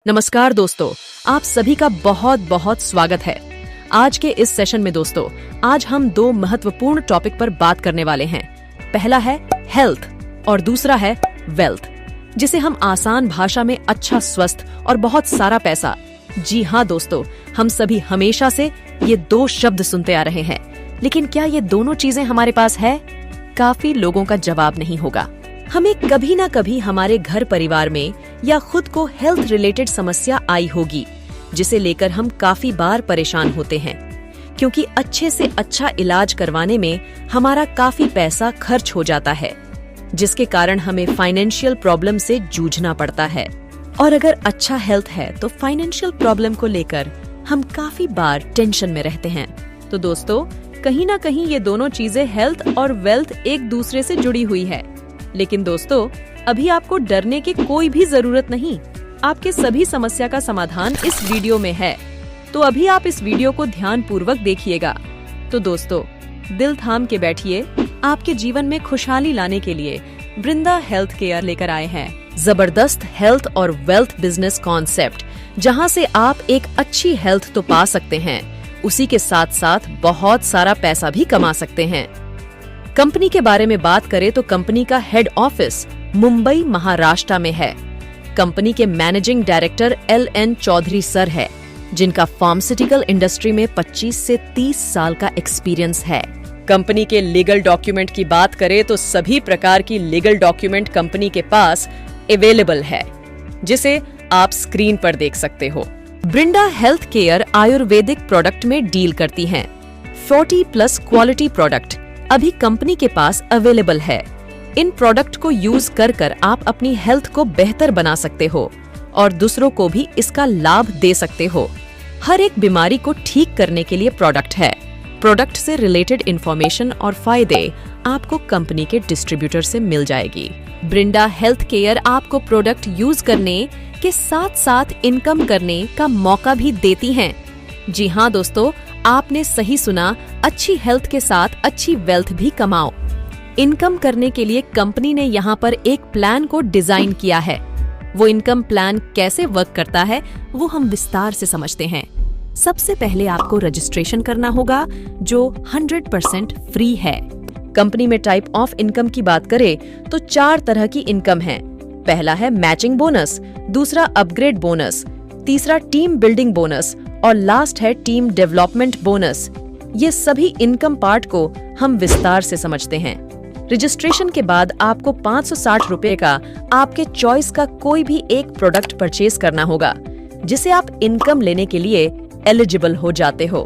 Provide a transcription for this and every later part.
नमस्कार दोस्तों, आप सभी का बहुत बहुत स्वागत है। आज के इस सेशन में दोस्तों, आज हम दो महत्वपूर्ण टॉपिक पर बात करने वाले हैं। पहला है हेल्थ और दूसरा है वेल्थ, जिसे हम आसान भाषा में अच्छा स्वस्थ और बहुत सारा पैसा। जी हाँ दोस्तों, हम सभी हमेशा से ये दो शब्द सुनते आ रहे हैं, लेकिन क्या ये दोनों चीजें हमारे पास है? काफी लोगों का जवाब नहीं होगा। हमें कभी ना कभी हमारे घर परिवार में या खुद को हेल्थ रिलेटेड समस्या आई होगी, जिसे लेकर हम काफी बार परेशान होते हैं, क्योंकि अच्छे से अच्छा इलाज करवाने में हमारा काफी पैसा खर्च हो जाता है, जिसके कारण हमें फाइनेंशियल प्रॉब्लम से जूझना पड़ता है। और अगर अच्छा हेल्थ है तो फाइनेंशियल प्रॉब्लम को लेकर हम काफी बार टेंशन में रहते हैं। तो दोस्तों, कहीं ना कहीं ये दोनों चीजें हेल्थ और वेल्थ एक दूसरे से जुड़ी हुई है। लेकिन दोस्तों, अभी आपको डरने की कोई भी जरूरत नहीं। आपके सभी समस्या का समाधान इस वीडियो में है, तो अभी आप इस वीडियो को ध्यान पूर्वक देखिएगा। तो दोस्तों, दिल थाम के बैठिए। आपके जीवन में खुशहाली लाने के लिए वृंदा हेल्थ केयर लेकर आए हैं जबरदस्त हेल्थ और वेल्थ बिजनेस कॉन्सेप्ट, जहां से आप एक अच्छी हेल्थ तो पा सकते हैं, उसी के साथ साथ बहुत सारा पैसा भी कमा सकते हैं। कंपनी के बारे में बात करें तो कंपनी का हेड ऑफिस मुंबई महाराष्ट्र में है। कंपनी के managing director LN Chaudhary sir है, जिनका फार्मास्यूटिकल इंडस्ट्री में 25 से 30 साल का एक्सपीरियंस है। कंपनी के लीगल डॉक्यूमेंट की बात करें तो सभी प्रकार की लीगल डॉक्यूमेंट कंपनी के पास अवेलेबल है, जिसे आप स्क्रीन पर देख सकते हो। वृंदा हेल्थ केयर आयुर्वेदिक प्रोडक्ट में डील करती हैं। 40+ क्वालिटी प्रोडक्ट अभी कंपनी के पास अवेलेबल है। इन प्रोडक्ट को यूज कर आप अपनी हेल्थ को बेहतर बना सकते हो और दूसरों को भी इसका लाभ दे सकते हो। हर एक बीमारी को ठीक करने के लिए प्रोडक्ट है। प्रोडक्ट से रिलेटेड इंफॉर्मेशन और फायदे आपको कंपनी के डिस्ट्रीब्यूटर से मिल जाएगी। वृंदा हेल्थ केयर आपको प्रोडक्ट यूज करने के साथ साथ इनकम करने का मौका भी देती हैं। जी हाँ दोस्तों, आपने सही सुना, अच्छी हेल्थ के साथ अच्छी वेल्थ भी कमाओ। इनकम करने के लिए कंपनी ने यहाँ पर एक प्लान को डिजाइन किया है। वो इनकम प्लान कैसे वर्क करता है वो हम विस्तार से समझते हैं। सबसे पहले आपको रजिस्ट्रेशन करना होगा, जो 100% फ्री है। कंपनी में टाइप ऑफ इनकम की बात करें तो 4 तरह की इनकम है। पहला है मैचिंग बोनस, दूसरा अपग्रेड बोनस, तीसरा टीम बिल्डिंग बोनस और लास्ट है टीम डेवलपमेंट बोनस। ये सभी इनकम पार्ट को हम विस्तार से समझते हैं। रजिस्ट्रेशन के बाद आपको 560 रुपए का आपके चॉइस का कोई भी एक प्रोडक्ट परचेज करना होगा, जिसे आप इनकम लेने के लिए एलिजिबल हो जाते हो।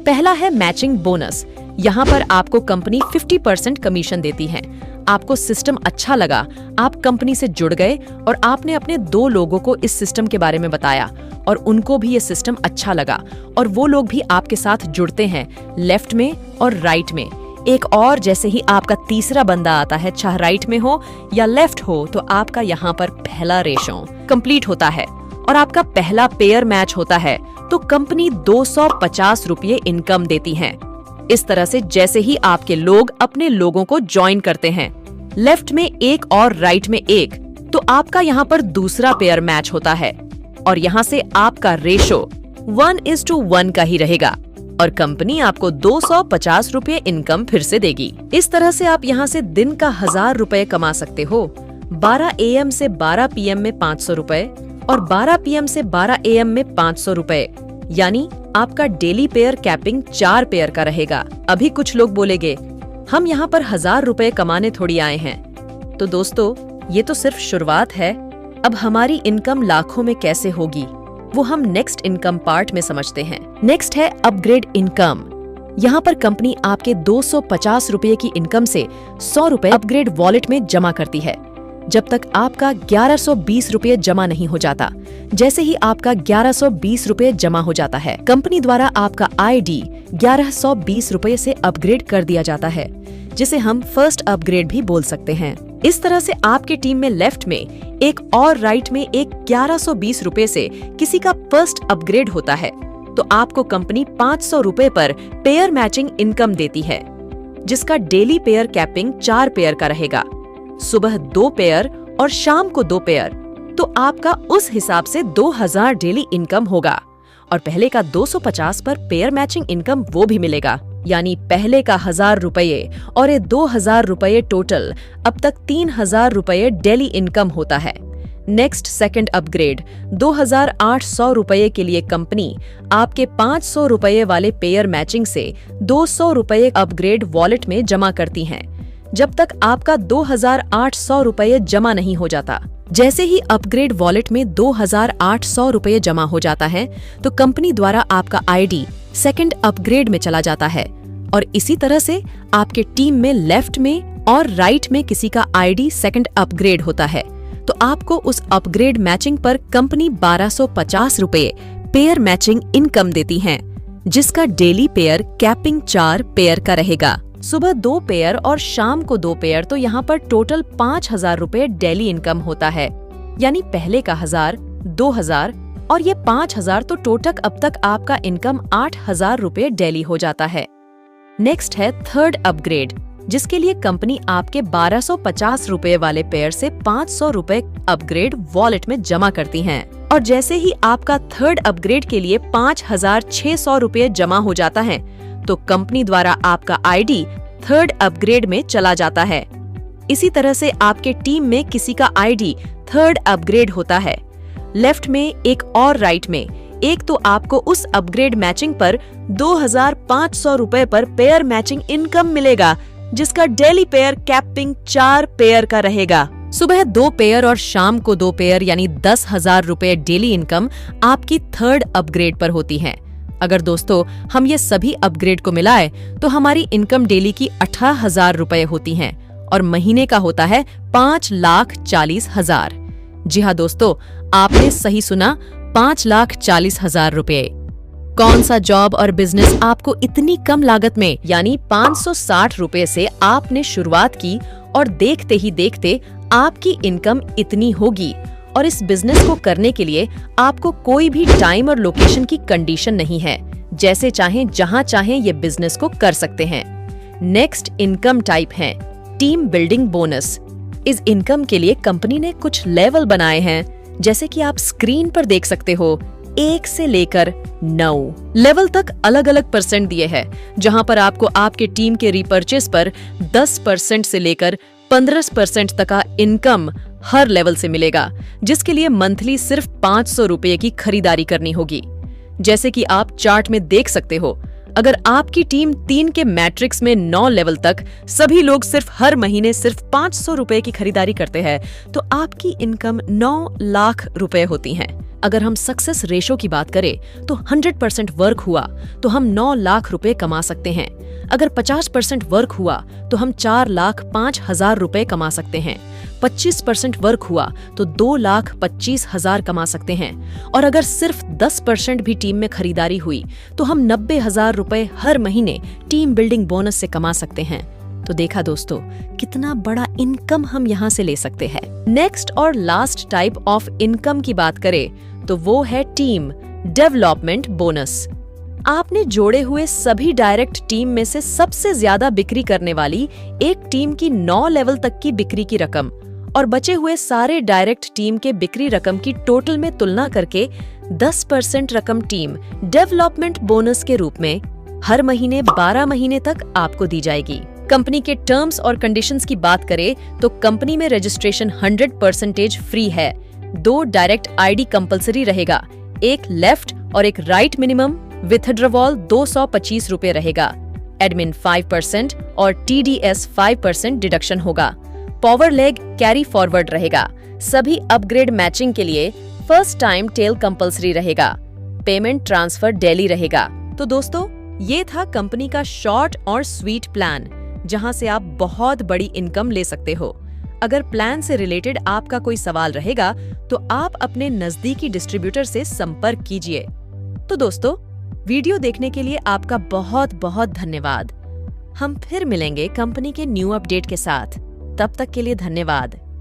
पहला है मैचिंग बोनस। यहाँ पर आपको कंपनी 50% कमीशन देती है। आपको सिस्टम अच्छा लगा, आप कंपनी से जुड़ गए और आपने अपने 2 लोगों को इस सिस्टम के बारे में बताया और उनको भी ये सिस्टम अच्छा लगा और वो लोग भी आपके साथ जुड़ते हैं, लेफ्ट में और राइट में। एक और जैसे ही आपका तीसरा बंदा आता है, चाहे राइट में हो या लेफ्ट हो, तो आपका यहाँ पर पहला रेशो कंप्लीट होता है और आपका पहला पेयर मैच होता है, तो कंपनी 250 रुपये इनकम देती है। इस तरह से जैसे ही आपके लोग अपने लोगों को ज्वाइन करते हैं, लेफ्ट में एक और राइट में एक, तो आपका यहाँ पर दूसरा पेयर मैच होता है और यहाँ से आपका रेशो 1:1 का ही रहेगा और कंपनी आपको 250 रुपये इनकम फिर से देगी। इस तरह से आप यहाँ से दिन का 1000 रुपए कमा सकते हो। 12 AM से 12 PM में 500 रुपए और 12 PM से 12 AM में 500 रुपए, यानी आपका डेली पेयर कैपिंग 4 पेयर का रहेगा। अभी कुछ लोग बोलेंगे, हम यहाँ पर 1000 रुपए कमाने थोड़ी आए हैं। तो दोस्तों, ये तो सिर्फ शुरुआत है। अब हमारी इनकम लाखों में कैसे होगी, वो हम नेक्स्ट इनकम पार्ट में समझते हैं। नेक्स्ट है अपग्रेड इनकम। यहाँ पर कंपनी आपके 250 रुपए की इनकम से 100 रुपए अपग्रेड वॉलेट में जमा करती है, जब तक आपका 1120 रुपये जमा नहीं हो जाता। जैसे ही आपका 1120 रुपये जमा हो जाता है, कंपनी द्वारा आपका ID 1120 रुपये से अपग्रेड कर दिया जाता है, जिसे हम फर्स्ट अपग्रेड भी बोल सकते हैं। इस तरह से आपके टीम में लेफ्ट में एक और राइट में एक 1120 रुपये से किसी का फर्स्ट अपग्रेड होता है, तो आपको कंपनी 500 रुपये पर पेयर मैचिंग इनकम देती है, जिसका डेली पेयर कैपिंग 4 पेयर का रहेगा। सुबह 2 पेयर और शाम को 2 पेयर। तो आपका उस हिसाब से 2000 डेली इनकम होगा और पहले का 250 पर पेयर मैचिंग इनकम वो भी मिलेगा। यानी पहले का 1000 रुपये और ये 2000 रुपये टोटल अब तक 3000 रुपये डेली इनकम होता है। नेक्स्ट सेकंड अपग्रेड 2800 रुपये के लिए कंपनी आपके 500 रुपये वाले पेयर मैचिंग से 200 रुपये अपग्रेड वॉलेट में जमा करती हैं, जब तक आपका 2800 रुपये जमा नहीं हो जाता। जैसे ही अपग्रेड वॉलेट में 2800 रुपये जमा हो जाता है तो कंपनी द्वारा आपका आईडी सेकंड अपग्रेड में चला जाता है और इसी तरह से आपके टीम में लेफ्ट में और राइट में किसी का आईडी सेकंड अपग्रेड होता है तो आपको उस अपग्रेड मैचिंग पर कंपनी 1250 रुपये पेयर मैचिंग इनकम देती है, जिसका डेली पेयर कैपिंग 4 पेयर का रहेगा। सुबह 2 पेयर और शाम को 2 पेयर तो यहाँ पर टोटल 5000 रुपये डेली इनकम होता है। यानी पहले का 1000, 2000 और ये 5000 तो टोटल अब तक आपका इनकम 8000 रुपये डेली हो जाता है। नेक्स्ट है थर्ड अपग्रेड, जिसके लिए कंपनी आपके 1250 रुपये वाले पेयर से 500 रुपये अपग्रेड वॉलेट में जमा करती हैं और जैसे ही आपका थर्ड अपग्रेड के लिए 5600 रुपये जमा हो जाता है तो कंपनी द्वारा आपका आईडी थर्ड अपग्रेड में चला जाता है। इसी तरह से आपके टीम में किसी का आईडी थर्ड अपग्रेड होता है। लेफ्ट में एक और राइट में एक तो आपको उस अपग्रेड मैचिंग पर 2500 रुपए पर पेयर मैचिंग इनकम मिलेगा, जिसका डेली पेयर कैपिंग 4 पेयर का रहेगा। सुबह 2 पेयर और शाम को 2 पेयर यानी 10,000 रुपए डेली इनकम आपकी थर्ड अपग्रेड पर होती है। अगर दोस्तों हम ये सभी अपग्रेड को मिलाए तो हमारी इनकम डेली की 18,000 रुपए होती हैं और महीने का होता है 5,40,000। जी हाँ दोस्तों, आपने सही सुना, 5,40,000 रुपए। कौन सा जॉब और बिजनेस आपको इतनी कम लागत में यानी 560 रुपए से आपने शुरुआत की और देखते ही देखते आपकी इनकम इतनी होगी। और इस बिजनेस को करने के लिए आपको कोई भी टाइम और लोकेशन की कंडीशन नहीं है, जैसे चाहें जहां चाहें ये बिजनेस को कर सकते हैं। नेक्स्ट इनकम टाइप है टीम बिल्डिंग बोनस। इस इनकम के लिए कंपनी ने कुछ लेवल बनाए हैं, जैसे कि आप स्क्रीन पर देख सकते हो। 1 से लेकर 9 लेवल तक अलग अलग परसेंट दिए हैं, जहां पर आपको आपके टीम के रिपर्चेस पर 10% से लेकर 15% तक का इनकम हर लेवल से मिलेगा, जिसके लिए मंथली सिर्फ 500 रुपए की खरीदारी करनी होगी। जैसे कि आप चार्ट में देख सकते हो, अगर आपकी टीम 3 के मैट्रिक्स में 9 लेवल तक सभी लोग सिर्फ हर महीने सिर्फ 500 रुपए की खरीदारी करते हैं तो आपकी इनकम 9 लाख रुपए होती है। अगर हम सक्सेस रेशो की बात करें तो 100% वर्क हुआ तो हम 9 लाख रुपए कमा सकते हैं। अगर 50% वर्क हुआ तो हम 4,05,000 रुपए कमा सकते हैं। 25% वर्क हुआ तो 2,25,000 कमा सकते हैं और अगर सिर्फ 10% भी टीम में खरीदारी हुई तो हम 90,000 रुपए हर महीने टीम बिल्डिंग बोनस से कमा सकते हैं। तो देखा दोस्तों, कितना बड़ा इनकम हम यहाँ से ले सकते हैं। नेक्स्ट और लास्ट टाइप ऑफ इनकम की बात करें तो वो है टीम डेवलपमेंट बोनस। आपने जोड़े हुए सभी डायरेक्ट टीम में से सबसे ज्यादा बिक्री करने वाली एक टीम की 9 लेवल तक की बिक्री की रकम और बचे हुए सारे डायरेक्ट टीम के बिक्री रकम की टोटल में तुलना करके 10% रकम टीम डेवलपमेंट बोनस के रूप में हर महीने 12 महीने तक आपको दी जाएगी। कंपनी के टर्म्स और कंडीशंस की बात करें तो कंपनी में रजिस्ट्रेशन 100% फ्री है। 2 डायरेक्ट आईडी कंपलसरी रहेगा, एक लेफ्ट और एक राइट मिनिमम। विथड्रॉवल 225 रुपए रहेगा। एडमिन 5% और TDS 5% डिडक्शन होगा। पावर लेग कैरी फॉरवर्ड रहेगा। सभी अपग्रेड मैचिंग के लिए फर्स्ट टाइम टेल कंपलसरी रहेगा। पेमेंट ट्रांसफर डेली रहेगा। तो दोस्तों, ये था कंपनी का शॉर्ट और स्वीट प्लान, जहां से आप बहुत बड़ी इनकम ले सकते हो। अगर प्लान से रिलेटेड आपका कोई सवाल रहेगा तो आप अपने नजदीकी डिस्ट्रीब्यूटर से संपर्क कीजिए। तो दोस्तों, वीडियो देखने के लिए आपका बहुत बहुत धन्यवाद। हम फिर मिलेंगे कंपनी के न्यू अपडेट के साथ। तब तक के लिए धन्यवाद।